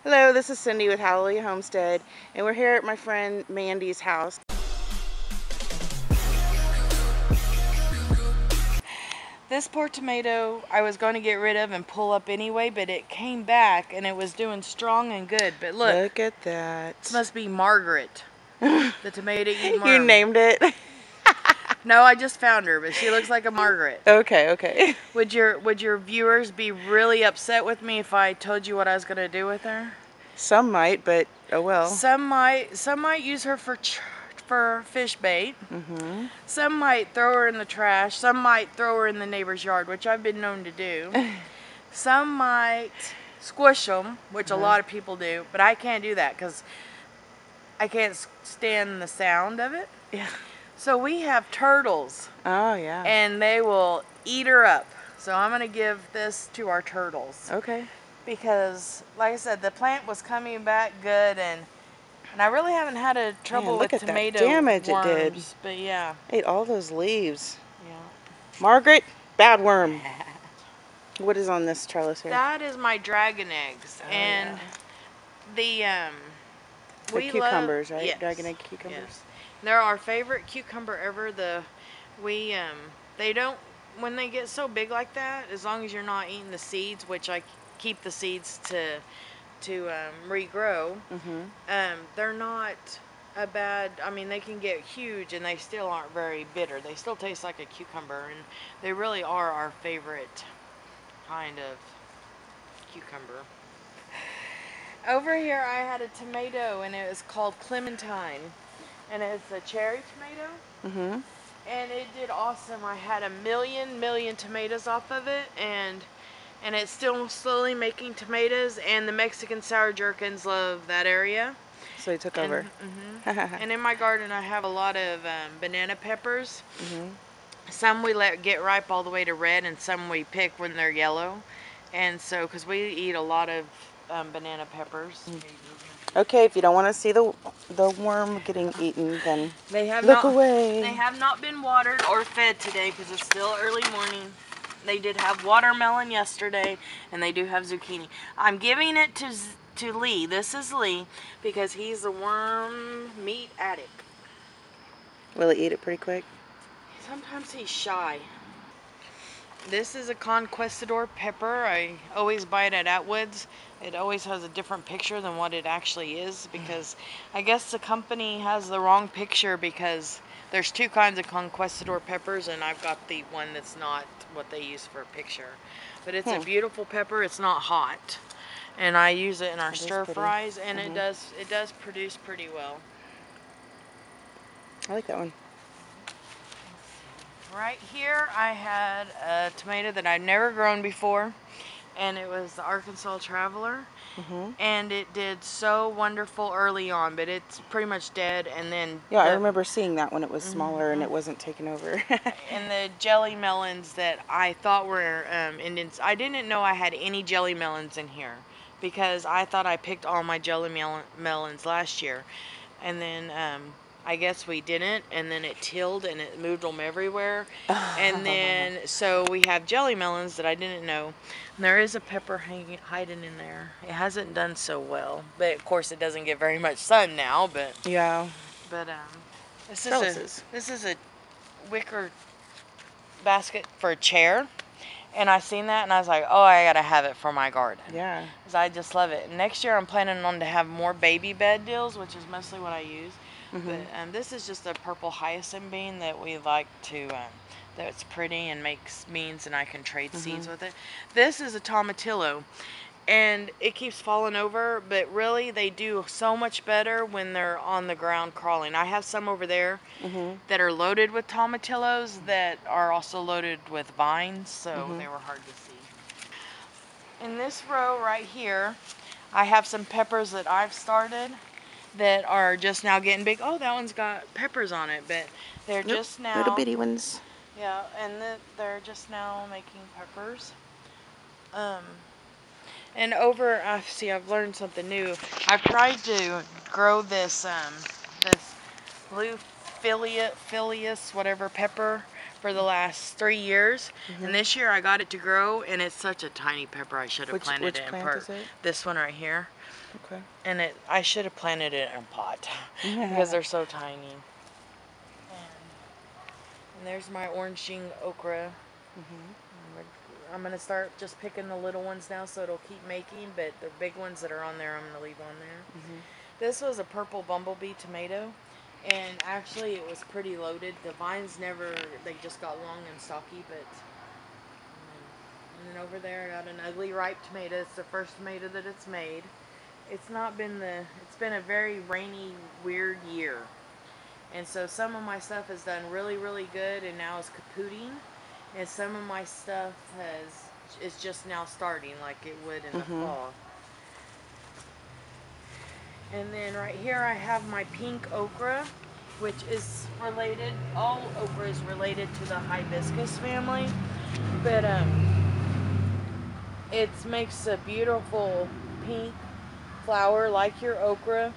Hello, this is Cindy with Hallelujah Homestead, and we're here at my friend Mandie's house. This poor tomato I was going to get rid of and pull up anyway, but it came back and it was doing strong and good. But look at that. This must be Margaret, the tomato eating worm. You named it? No, I just found her, but she looks like a Margaret. Okay. Would your viewers be really upset with me if I told you what I was going to do with her? Some might, but oh well. Some might use her for fish bait. Some might throw her in the trash. Some might throw her in the neighbor's yard, which I've been known to do. Some might squish them, which a lot of people do, but I can't do that because I can't stand the sound of it. Yeah. So we have turtles. Oh yeah. And they will eat her up. So I'm going to give this to our turtles. Okay. Because, like I said, the plant was coming back good, and I really haven't had a trouble with tomato damage worms, it did. But yeah. Ate all those leaves. Yeah. Margaret, bad worm. What is on this trellis here? That is my dragon eggs, and the cucumbers, right? Yes. Dragon egg cucumbers. Yes. They're our favorite cucumber ever. They don't, when they get so big like that, as long as you're not eating the seeds, which I keep the seeds to regrow, they're not a bad, I mean, they can get huge and they still aren't very bitter. They still taste like a cucumber, and they really are our favorite kind of cucumber. Over here I had a tomato, and it was called Clementine, and it's a cherry tomato. And it did awesome. I had a million tomatoes off of it, and it's still slowly making tomatoes, and the Mexican sour jerkins love that area. So they took over. And in my garden I have a lot of banana peppers. Some we let get ripe all the way to red, and some we pick when they're yellow. And so, because we eat a lot of banana peppers. Okay, if you don't want to see the worm getting eaten, then look away. They have not been watered or fed today because it's still early morning. They did have watermelon yesterday, and they do have zucchini. I'm giving it to Lee. This is Lee because he's a worm meat addict. Will he eat it pretty quick? Sometimes he's shy. This is a conquistador pepper. I always buy it at Atwood's. It always has a different picture than what it actually is, because I guess the company has the wrong picture, because there's two kinds of conquistador peppers, and I've got the one that's not what they use for a picture. But it's a beautiful pepper. It's not hot, and I use it in our stir fries, and it does produce pretty well. I like that one. Right here I had a tomato that I'd never grown before, and it was the Arkansas Traveler. And it did so wonderful early on, but it's pretty much dead. And then I remember seeing that when it was smaller and it wasn't taken over. And the jelly melons that I thought were Indians, I didn't know I had any jelly melons in here, because I thought I picked all my jelly melons last year, and then I guess we didn't, and then it tilled and it moved them everywhere. And then, so we have jelly melons that I didn't know. And there is a pepper hiding in there. It hasn't done so well, but of course it doesn't get very much sun now. But yeah. But this is a wicker basket for a chair, and I seen that and I was like, oh, I gotta have it for my garden. Yeah. Because I just love it. And next year I'm planning on to have more baby bed deals, which is mostly what I use. But this is just a purple hyacinth bean that we like to, that's pretty and makes beans, and I can trade seeds with it. This is a tomatillo, and it keeps falling over, but really they do so much better when they're on the ground crawling. I have some over there that are loaded with tomatillos that are also loaded with vines, so they were hard to see. In this row right here, I have some peppers that I've started that are just now getting big. Oh, that one's got peppers on it, but they're just now little bitty ones. Yeah, and they're just now making peppers. And over, see, I've learned something new. I've tried to grow this this blue Phileas, whatever pepper, for the last 3 years. And this year I got it to grow, and it's such a tiny pepper. I should have planted which it in plant part. is it? This one right here. Okay. And I should have planted it in a pot because they're so tiny. And there's my oranging okra. I'm going to start just picking the little ones now so it'll keep making, but the big ones that are on there I'm going to leave on there. This was a purple bumblebee tomato, and actually it was pretty loaded. The vines they just got long and stocky, but... And then over there I got an ugly ripe tomato. It's the first tomato that it's made. It's been a very rainy, weird year. And so some of my stuff has done really, really good and now is kapooting. And some of my stuff is just now starting like it would in the fall. And then right here I have my pink okra, which is related, all okra is related to the hibiscus family. But it makes a beautiful pink flower like your okra.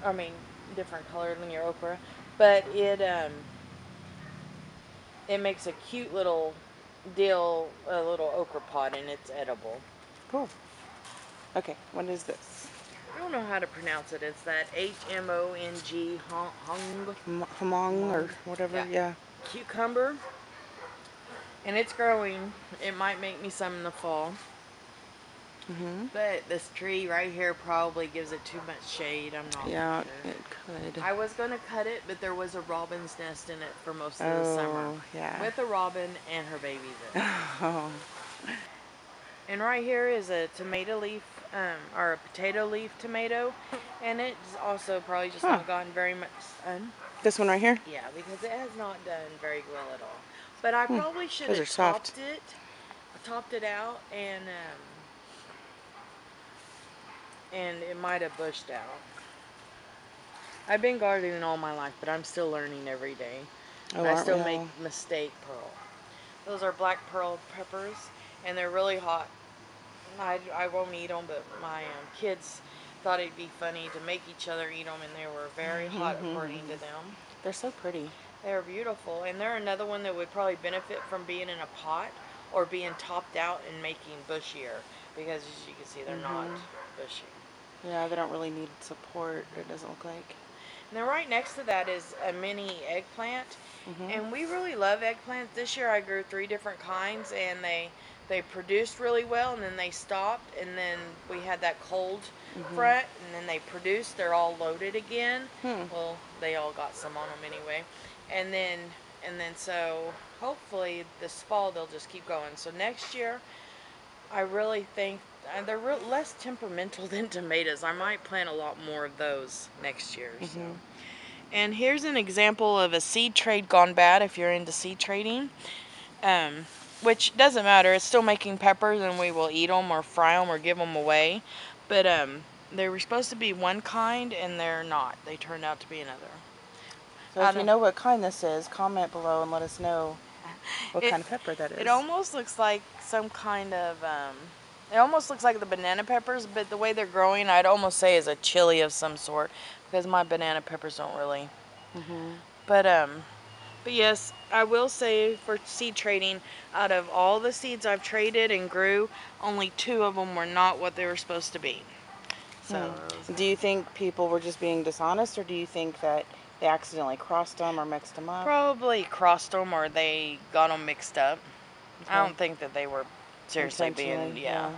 I mean, different color than your okra. But it makes a cute little a little okra pot, and it's edible. Cool. Okay, what is this? I don't know how to pronounce it. It's that H-M-O-N-G, Hamong or whatever, yeah. Cucumber. And it's growing. It might make me some in the fall. But this tree right here probably gives it too much shade. I'm not sure. It could. I was going to cut it, but there was a robin's nest in it for most of the summer. Yeah. With a robin and her babies in it. Oh. And right here is a tomato leaf, or a potato leaf tomato. And it's also probably just not gotten very much sun. This one right here? Yeah, because it has not done very well at all. But I probably should have topped it out, and it might have bushed out. I've been gardening all my life, but I'm still learning every day. And I still make mistake pearl. Those are black pearl peppers, and they're really hot. I won't eat them, but my kids thought it'd be funny to make each other eat them, and they were very hot according to them. They're so pretty. They're beautiful, and they're another one that would probably benefit from being in a pot or being topped out and making bushier, because as you can see, they're not bushy. Yeah, they don't really need support, it doesn't look like. And then right next to that is a mini eggplant, and we really love eggplants. This year I grew 3 different kinds, and they produced really well, and then they stopped, and then we had that cold front, and then they produced. They're all loaded again. Well, they all got some on them anyway. And then so hopefully this fall they'll just keep going. So next year I really think they're less temperamental than tomatoes. I might plant a lot more of those next year. So. And here's an example of a seed trade gone bad if you're into seed trading. Which doesn't matter. It's still making peppers, and we will eat them or fry them or give them away. But they were supposed to be one kind, and they're not. They turned out to be another. So if you know what kind this is, comment below and let us know what kind of pepper that is. It almost looks like some kind of, it almost looks like the banana peppers, but the way they're growing, I'd almost say is a chili of some sort, because my banana peppers don't really. But yes, I will say for seed trading, out of all the seeds I've traded and grew, only 2 of them were not what they were supposed to be. So, do you think people were just being dishonest, or do you think that they accidentally crossed them or mixed them up? Probably crossed them, or they got them mixed up. I don't think that they were seriously being, yeah.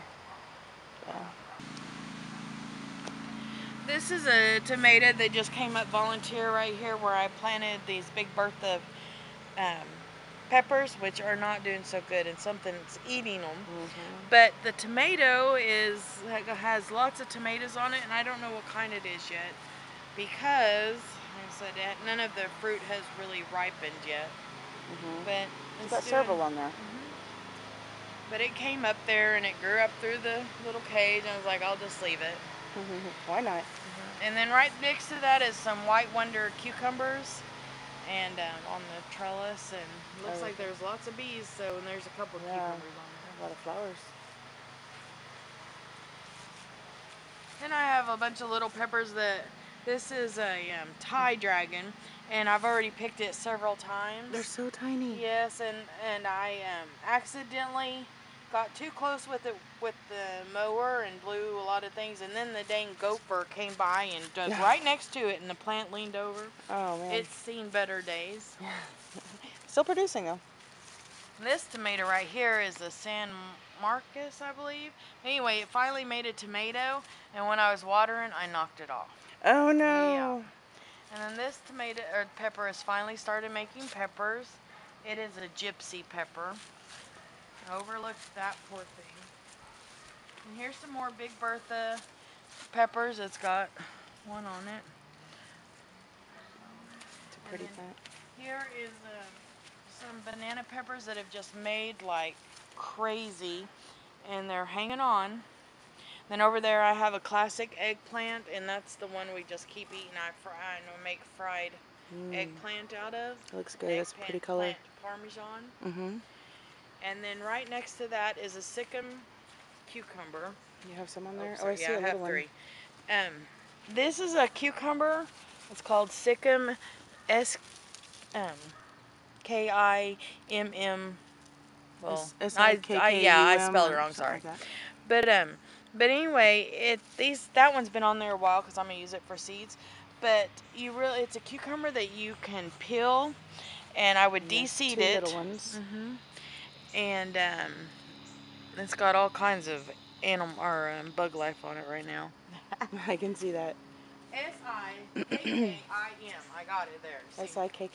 This is a tomato that just came up volunteer right here where I planted these big Bertha peppers, which are not doing so good, and something's eating them. But the tomato has lots of tomatoes on it, and I don't know what kind it is yet, because like I said, none of the fruit has really ripened yet. But it's got several on there. But it came up there, and it grew up through the little cage, and I was like, I'll just leave it. Why not? And then right next to that is some White Wonder cucumbers, and on the trellis, and it looks like there's lots of bees, so, and there's a couple of cucumbers on there. A lot of flowers. Then I have a bunch of little peppers that This is a Thai dragon, and I've already picked it several times. They're so tiny. Yes, and I accidentally got too close with the mower and blew a lot of things, and then the dang gopher came by and dug right next to it, and the plant leaned over. Oh man. It's seen better days. Still producing though. This tomato right here is a San Marcos, I believe. Anyway, it finally made a tomato, and when I was watering, I knocked it off. Oh no. Yeah. And then this tomato or pepper has finally started making peppers. It is a gypsy pepper. Overlooked that poor thing. And here's some more Big Bertha peppers. It's got one on it. It's a pretty plant. Here is some banana peppers that have just made like crazy, and they're hanging on. Then over there I have a classic eggplant, and that's the one we just keep eating. I make fried eggplant out of. It looks good. That's a pretty color. Parmesan. Mm-hmm. And then right next to that is a Sikkim cucumber. You have some on there? Sorry, I see yeah, a I little have one. 3. This is a cucumber. It's called Sikkim Kimm. Well, I spelled it wrong. Sorry. Like But anyway, that one's been on there a while because I'm gonna use it for seeds. But it's a cucumber that you can peel, and I would de-seed it. Little ones. And it's got all kinds of animal or bug life on it right now. I can see that. Sikkim. I got it there. Sikkim.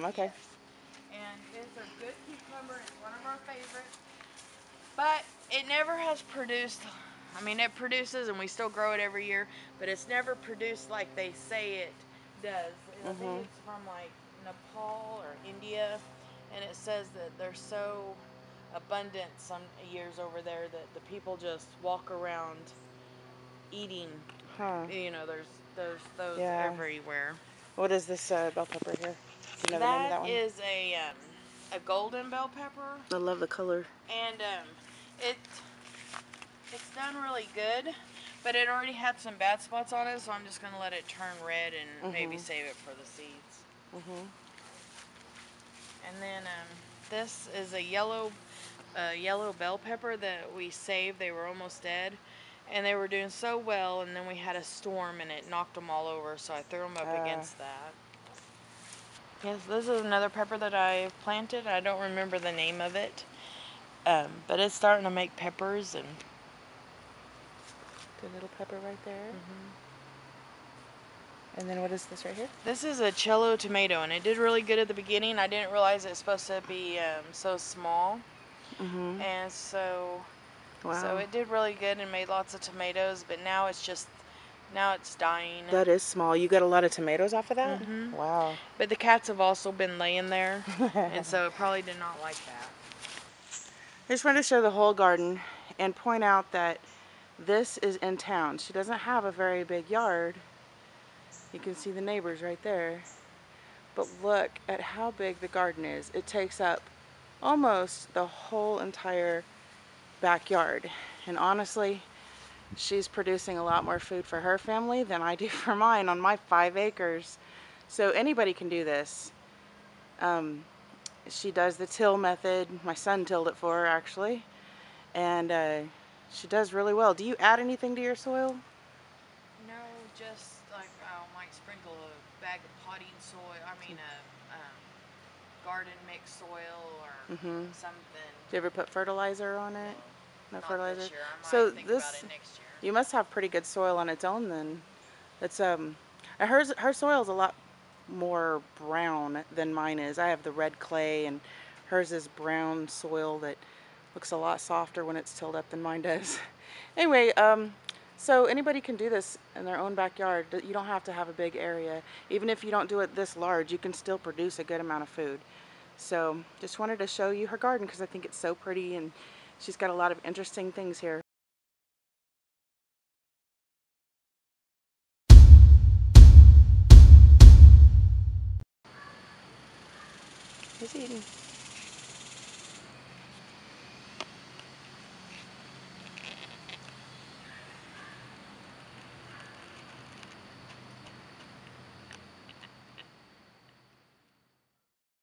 Okay. Yes. And it's a good cucumber. It's one of our favorites. But it never has produced. I mean, it produces, and we still grow it every year. But it's never produced like they say it does. I think it's from like Nepal or India, and it says that they're so abundant some years over there that the people just walk around eating. You know, there's those everywhere. What is this bell pepper here? Do you know the name of that one? Is a golden bell pepper. I love the color. And it's done really good, but it already had some bad spots on it, so I'm just gonna let it turn red and maybe save it for the seeds. And then this is a yellow bell pepper that we saved. They were almost dead, and they were doing so well, and then we had a storm and it knocked them all over, so I threw them up against that. Yes, this is another pepper that I planted. I don't remember the name of it, but it's starting to make peppers. And the little pepper right there. And then what is this right here? This is a cello tomato, and it did really good at the beginning. I didn't realize it's supposed to be so small. And so it did really good and made lots of tomatoes, but now it's dying. That is small. You got a lot of tomatoes off of that? Wow. But the cats have also been laying there, and so it probably did not like that. I just wanted to show the whole garden and point out that this is in town. She doesn't have a very big yard. You can see the neighbors right there. But look at how big the garden is. It takes up almost the whole entire backyard. And honestly, she's producing a lot more food for her family than I do for mine on my 5 acres. So anybody can do this. She does the till method. My son tilled it for her actually. And she does really well. Do you add anything to your soil? No, just like I might sprinkle a bag of potting soil. I mean a garden mix soil or something. Do you ever put fertilizer on it? No Not fertilizer. This year. I might So think about it next year. You must have pretty good soil on its own then. It's her soil's a lot more brown than mine is. I have the red clay, and hers is brown soil that looks a lot softer when it's tilled up than mine does. Anyway, so anybody can do this in their own backyard. You don't have to have a big area. Even if you don't do it this large, you can still produce a good amount of food. So just wanted to show you her garden because I think it's so pretty, and she's got a lot of interesting things here.